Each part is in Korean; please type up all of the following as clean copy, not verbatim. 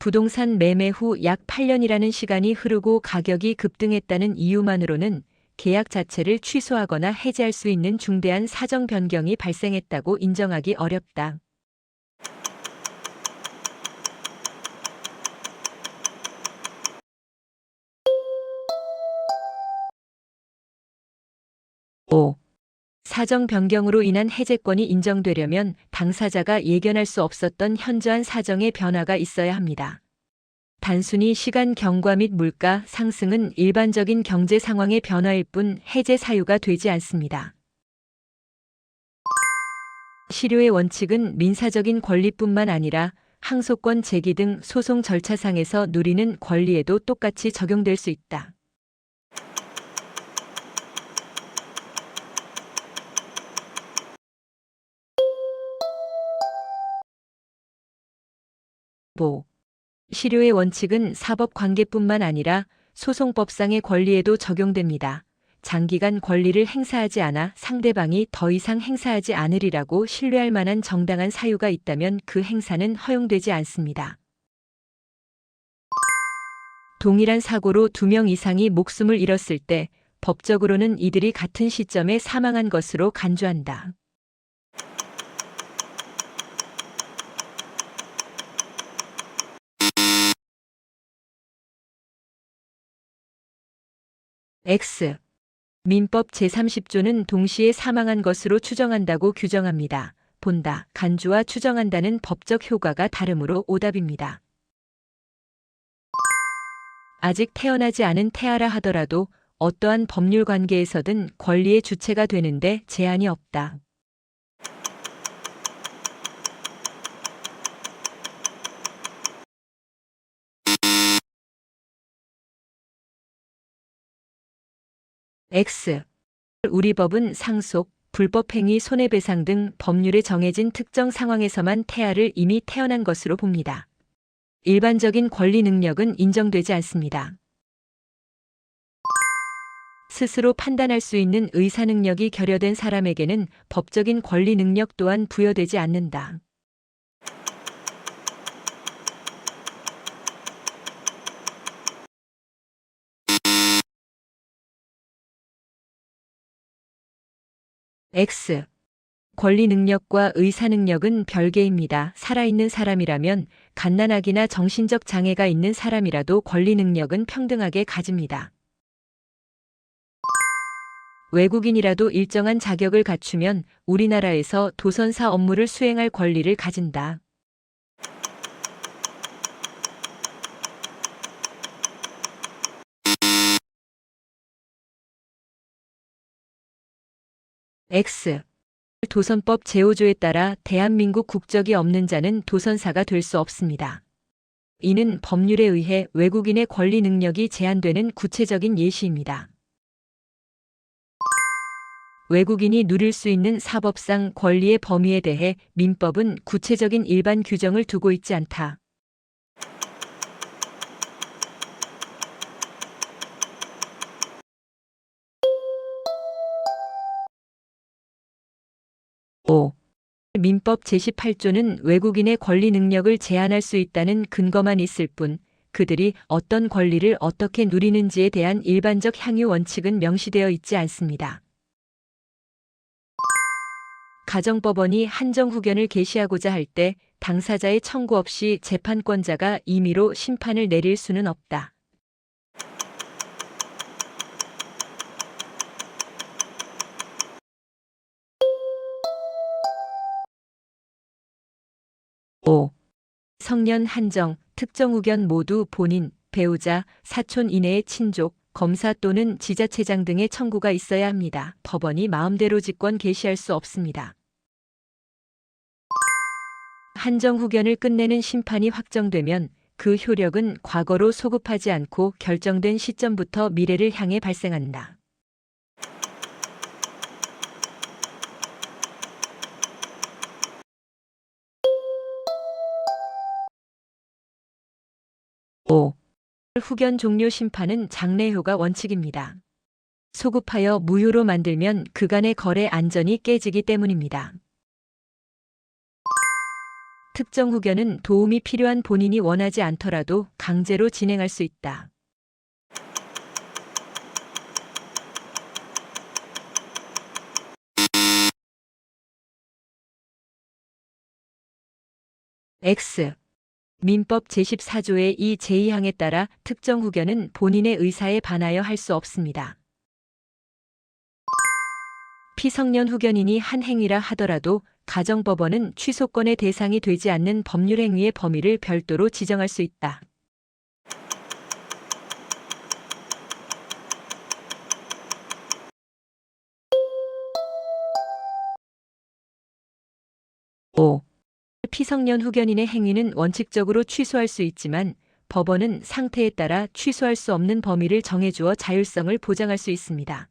부동산 매매 후 약 8년이라는 시간이 흐르고 가격이 급등했다는 이유만으로는 계약 자체를 취소하거나 해지할 수 있는 중대한 사정 변경이 발생했다고 인정하기 어렵다. 5. 사정 변경으로 인한 해제권이 인정되려면 당사자가 예견할 수 없었던 현저한 사정의 변화가 있어야 합니다. 단순히 시간 경과 및 물가 상승은 일반적인 경제 상황의 변화일 뿐 해제 사유가 되지 않습니다. 실효의 원칙은 민사적인 권리뿐만 아니라 항소권 제기 등 소송 절차상에서 누리는 권리에도 똑같이 적용될 수 있다. 5. 실효의 원칙은 사법관계뿐만 아니라 소송법상의 권리에도 적용됩니다. 장기간 권리를 행사하지 않아 상대방이 더 이상 행사하지 않으리라고 신뢰할 만한 정당한 사유가 있다면 그 행사는 허용되지 않습니다. 동일한 사고로 2명 이상이 목숨을 잃었을 때 법적으로는 이들이 같은 시점에 사망한 것으로 간주한다. X. 민법 제30조는 동시에 사망한 것으로 추정한다고 규정합니다. 본다, 간주와 추정한다는 법적 효과가 다르므로 오답입니다. 아직 태어나지 않은 태아라 하더라도 어떠한 법률 관계에서든 권리의 주체가 되는데 제한이 없다. X. 우리 법은 상속, 불법행위 손해배상 등 법률에 정해진 특정 상황에서만 태아를 이미 태어난 것으로 봅니다. 일반적인 권리 능력은 인정되지 않습니다. 스스로 판단할 수 있는 의사 능력이 결여된 사람에게는 법적인 권리 능력 또한 부여되지 않는다. X. 권리 능력과 의사 능력은 별개입니다. 살아있는 사람이라면 갓난아기나 정신적 장애가 있는 사람이라도 권리 능력은 평등하게 가집니다. 외국인이라도 일정한 자격을 갖추면 우리나라에서 도선사 업무를 수행할 권리를 가진다. X. 도선법 제5조에 따라 대한민국 국적이 없는 자는 도선사가 될 수 없습니다. 이는 법률에 의해 외국인의 권리 능력이 제한되는 구체적인 예시입니다. 외국인이 누릴 수 있는 사법상 권리의 범위에 대해 민법은 구체적인 일반 규정을 두고 있지 않다. 민법 제18조는 외국인의 권리 능력을 제한할 수 있다는 근거만 있을 뿐 그들이 어떤 권리를 어떻게 누리는지에 대한 일반적 향유 원칙은 명시되어 있지 않습니다. 가정법원이 한정후견을 개시하고자 할 때 당사자의 청구 없이 재판권자가 임의로 심판을 내릴 수는 없다. 5. 성년 한정, 특정 후견 모두 본인, 배우자, 사촌 이내의 친족, 검사 또는 지자체장 등의 청구가 있어야 합니다. 법원이 마음대로 직권 개시할 수 없습니다. 한정 후견을 끝내는 심판이 확정되면 그 효력은 과거로 소급하지 않고 결정된 시점부터 미래를 향해 발생한다. 5. 후견 종료 심판은 장래효가 원칙입니다. 소급하여 무효로 만들면 그간의 거래 안전이 깨지기 때문입니다. 특정 후견은 도움이 필요한 본인이 원하지 않더라도 강제로 진행할 수 있다. X. 민법 제14조의 이 제2항에 따라 특정 후견은 본인의 의사에 반하여 할 수 없습니다. 피성년 후견인이 한 행위라 하더라도 가정법원은 취소권의 대상이 되지 않는 법률행위의 범위를 별도로 지정할 수 있다. 오. 피성년 후견인의 행위는 원칙적으로 취소할 수 있지만 법원은 상태에 따라 취소할 수 없는 범위를 정해주어 자율성을 보장할 수 있습니다.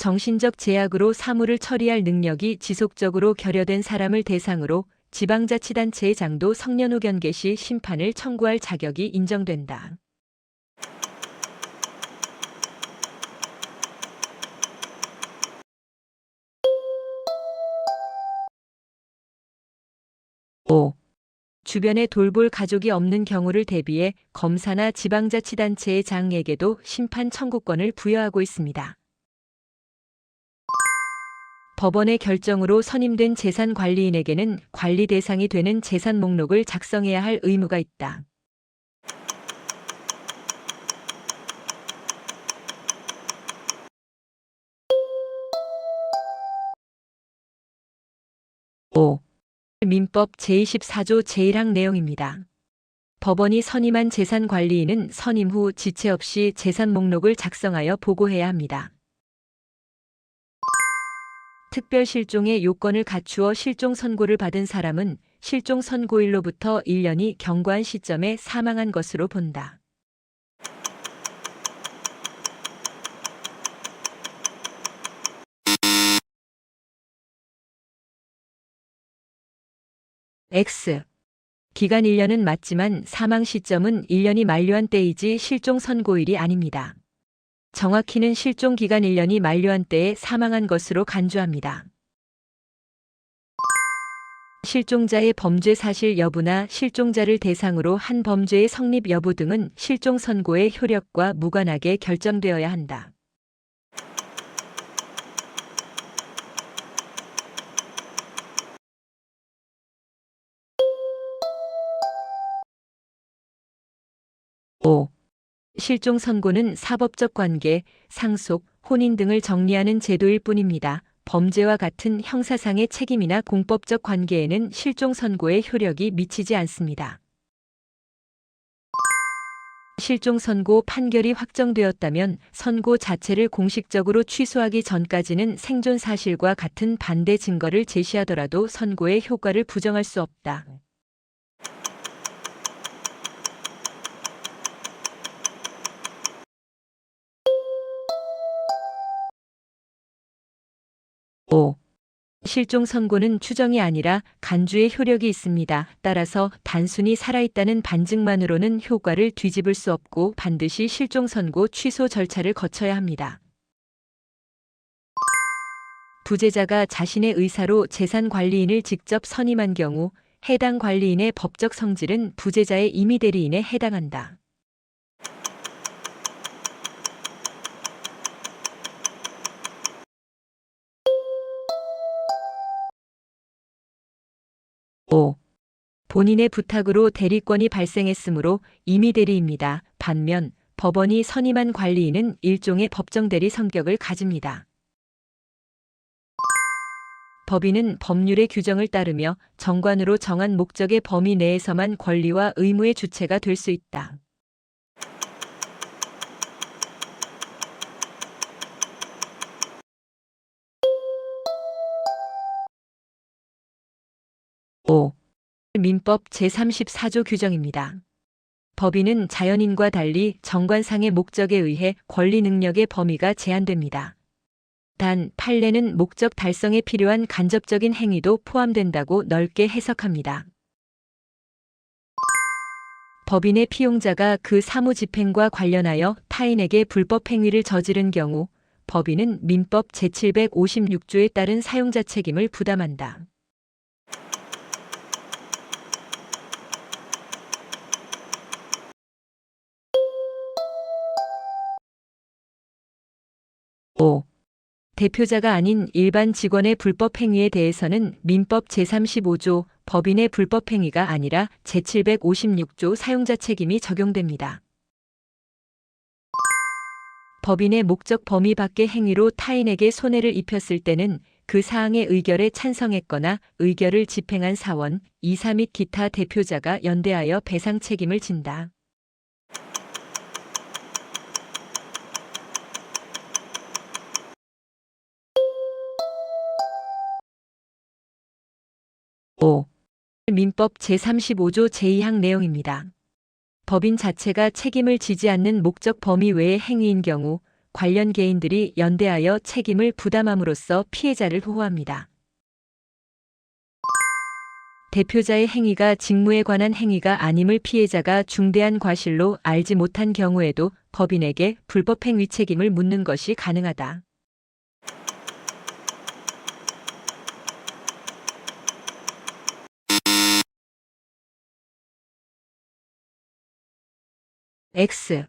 정신적 제약으로 사무를 처리할 능력이 지속적으로 결여된 사람을 대상으로 지방자치단체의 장도 성년 후견 개시 심판을 청구할 자격이 인정된다. 오. 주변에 돌볼 가족이 없는 경우를 대비해 검사나 지방자치단체의 장에게도 심판 청구권을 부여하고 있습니다. 법원의 결정으로 선임된 재산관리인에게는 관리 대상이 되는 재산 목록을 작성해야 할 의무가 있다. 오. 민법 제24조 제1항 내용입니다. 법원이 선임한 재산관리인은 선임 후 지체 없이 재산 목록을 작성하여 보고해야 합니다. 특별 실종의 요건을 갖추어 실종 선고를 받은 사람은 실종 선고일로부터 1년이 경과한 시점에 사망한 것으로 본다. X. 기간 1년은 맞지만 사망 시점은 1년이 만료한 때이지 실종 선고일이 아닙니다. 정확히는 실종 기간 1년이 만료한 때에 사망한 것으로 간주합니다. 실종자의 범죄 사실 여부나 실종자를 대상으로 한 범죄의 성립 여부 등은 실종 선고의 효력과 무관하게 결정되어야 한다. 오. 실종 선고는 사법적 관계, 상속, 혼인 등을 정리하는 제도일 뿐입니다. 범죄와 같은 형사상의 책임이나 공법적 관계에는 실종 선고의 효력이 미치지 않습니다. 실종 선고 판결이 확정되었다면 선고 자체를 공식적으로 취소하기 전까지는 생존 사실과 같은 반대 증거를 제시하더라도 선고의 효과를 부정할 수 없다. 오. 실종 선고는 추정이 아니라 간주의 효력이 있습니다. 따라서 단순히 살아있다는 반증만으로는 효과를 뒤집을 수 없고 반드시 실종 선고 취소 절차를 거쳐야 합니다. 부재자가 자신의 의사로 재산관리인을 직접 선임한 경우 해당 관리인의 법적 성질은 부재자의 임의 대리인에 해당한다. 오. 본인의 부탁으로 대리권이 발생했으므로 임의 대리입니다. 반면 법원이 선임한 관리인은 일종의 법정 대리 성격을 가집니다. 법인은 법률의 규정을 따르며 정관으로 정한 목적의 범위 내에서만 권리와 의무의 주체가 될 수 있다. 오. 민법 제34조 규정입니다. 법인은 자연인과 달리 정관상의 목적에 의해 권리 능력의 범위가 제한됩니다. 단 판례는 목적 달성에 필요한 간접적인 행위도 포함된다고 넓게 해석합니다. 법인의 피용자가 그 사무집행과 관련하여 타인에게 불법 행위를 저지른 경우 법인은 민법 제756조에 따른 사용자 책임을 부담한다. 5. 대표자가 아닌 일반 직원의 불법 행위에 대해서는 민법 제35조 법인의 불법 행위가 아니라 제756조 사용자 책임이 적용됩니다. 법인의 목적 범위 밖의 행위로 타인에게 손해를 입혔을 때는 그 사항의 의결에 찬성했거나 의결을 집행한 사원, 이사 및 기타 대표자가 연대하여 배상 책임을 진다. 오. 민법 제35조 제2항 내용입니다. 법인 자체가 책임을 지지 않는 목적 범위 외의 행위인 경우 관련 개인들이 연대하여 책임을 부담함으로써 피해자를 보호합니다. 대표자의 행위가 직무에 관한 행위가 아님을 피해자가 중대한 과실로 알지 못한 경우에도 법인에게 불법 행위 책임을 묻는 것이 가능하다. X.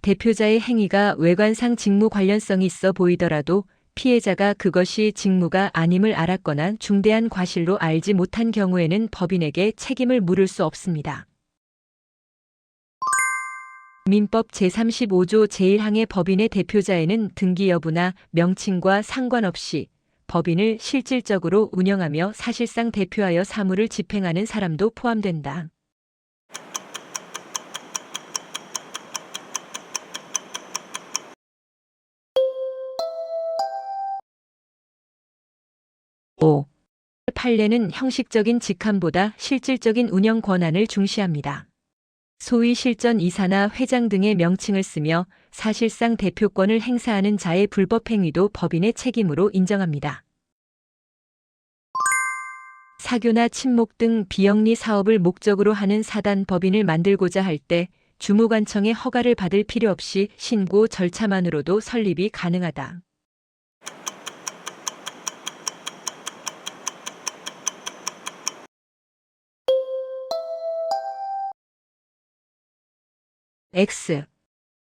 대표자의 행위가 외관상 직무 관련성이 있어 보이더라도 피해자가 그것이 직무가 아님을 알았거나 중대한 과실로 알지 못한 경우에는 법인에게 책임을 물을 수 없습니다. 민법 제35조 제1항의 법인의 대표자에는 등기 여부나 명칭과 상관없이 법인을 실질적으로 운영하며 사실상 대표하여 사무를 집행하는 사람도 포함된다. 오. 판례는 형식적인 직함보다 실질적인 운영 권한을 중시합니다. 소위 실전 이사나 회장 등의 명칭을 쓰며 사실상 대표권을 행사하는 자의 불법 행위도 법인의 책임으로 인정합니다. 사교나 친목 등 비영리 사업을 목적으로 하는 사단 법인을 만들고자 할 때 주무관청의 허가를 받을 필요 없이 신고 절차만으로도 설립이 가능하다. X.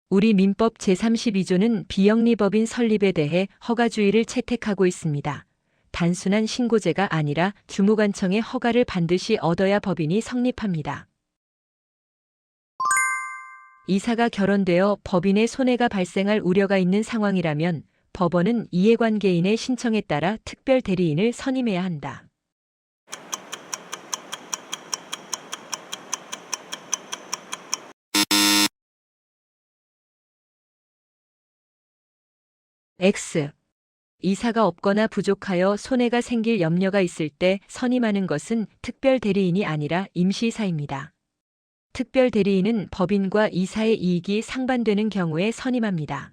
우리 민법 제32조는 비영리법인 설립에 대해 허가주의를 채택하고 있습니다. 단순한 신고제가 아니라 주무관청의 허가를 반드시 얻어야 법인이 성립합니다. 이사가 결원되어 법인의 손해가 발생할 우려가 있는 상황이라면 법원은 이해관계인의 신청에 따라 특별 대리인을 선임해야 한다. X. 이사가 없거나 부족하여 손해가 생길 염려가 있을 때 선임하는 것은 특별 대리인이 아니라 임시이사입니다. 특별 대리인은 법인과 이사의 이익이 상반되는 경우에 선임합니다.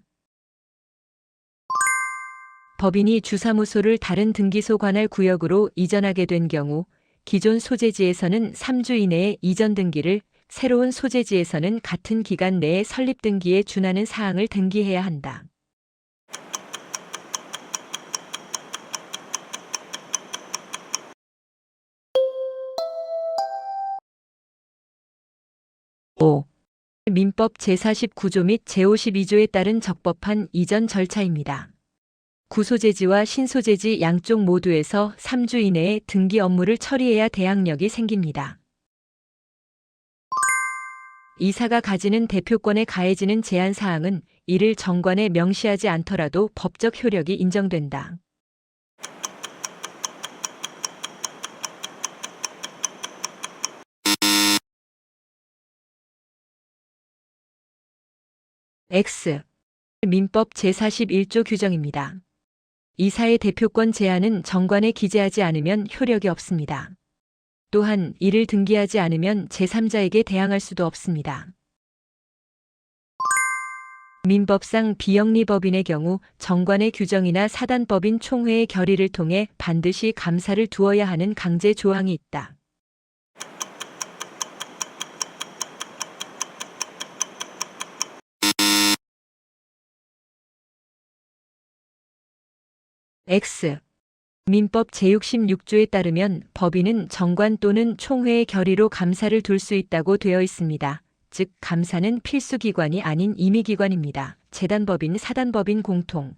법인이 주사무소를 다른 등기소 관할 구역으로 이전하게 된 경우 기존 소재지에서는 3주 이내에 이전 등기를, 새로운 소재지에서는 같은 기간 내에 설립 등기에 준하는 사항을 등기해야 한다. 오. 민법 제49조 및 제52조에 따른 적법한 이전 절차입니다. 구소재지와 신소재지 양쪽 모두에서 3주 이내에 등기 업무를 처리해야 대항력이 생깁니다. 이사가 가지는 대표권에 가해지는 제한사항은 이를 정관에 명시하지 않더라도 법적 효력이 인정된다. X. 민법 제41조 규정입니다. 이사의 대표권 제한은 정관에 기재하지 않으면 효력이 없습니다. 또한 이를 등기하지 않으면 제3자에게 대항할 수도 없습니다. 민법상 비영리법인의 경우 정관의 규정이나 사단법인 총회의 결의를 통해 반드시 감사를 두어야 하는 강제 조항이 있다. X. 민법 제66조에 따르면 법인은 정관 또는 총회의 결의로 감사를 둘 수 있다고 되어 있습니다. 즉 감사는 필수기관이 아닌 임의기관입니다. 재단법인, 사단법인 공통.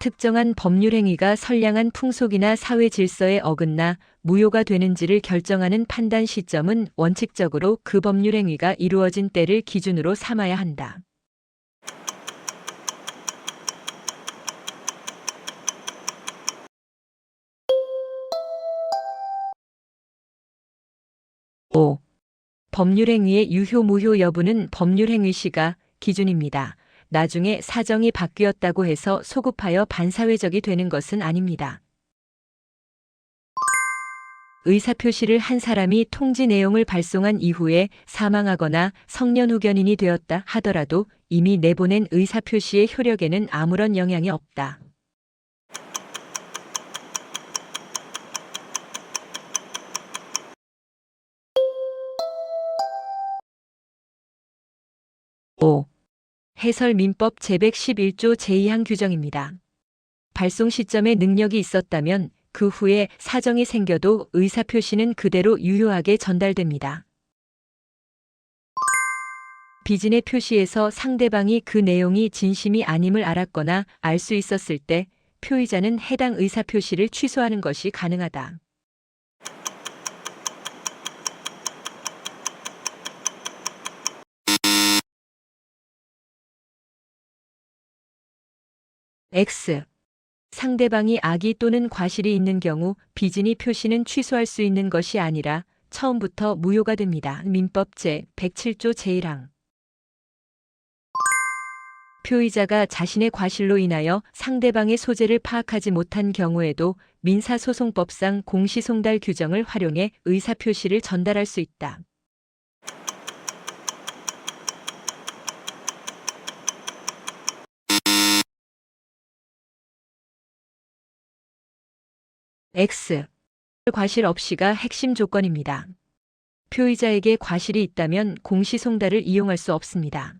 특정한 법률 행위가 선량한 풍속이나 사회 질서에 어긋나 무효가 되는지를 결정하는 판단 시점은 원칙적으로 그 법률 행위가 이루어진 때를 기준으로 삼아야 한다. 5. 법률행위의 유효 무효 여부는 법률행위 시가 기준입니다. 나중에 사정이 바뀌었다고 해서 소급하여 반사회적이 되는 것은 아닙니다. 의사표시를 한 사람이 통지 내용을 발송한 이후에 사망하거나 성년후견인이 되었다 하더라도 이미 내보낸 의사표시의 효력에는 아무런 영향이 없다. 5. 해설민법 제111조 제2항 규정입니다. 발송 시점에 능력이 있었다면 그 후에 사정이 생겨도 의사표시는 그대로 유효하게 전달됩니다. 비진의 표시에서 상대방이 그 내용이 진심이 아님을 알았거나 알 수 있었을 때 표의자는 해당 의사표시를 취소하는 것이 가능하다. X. 상대방이 악의 또는 과실이 있는 경우 비진의 표시는 취소할 수 있는 것이 아니라 처음부터 무효가 됩니다. 민법 제107조 제1항. 표의자가 자신의 과실로 인하여 상대방의 소재를 파악하지 못한 경우에도 민사소송법상 공시송달 규정을 활용해 의사표시를 전달할 수 있다. X. 과실 없이가 핵심 조건입니다. 표의자에게 과실이 있다면 공시송달을 이용할 수 없습니다.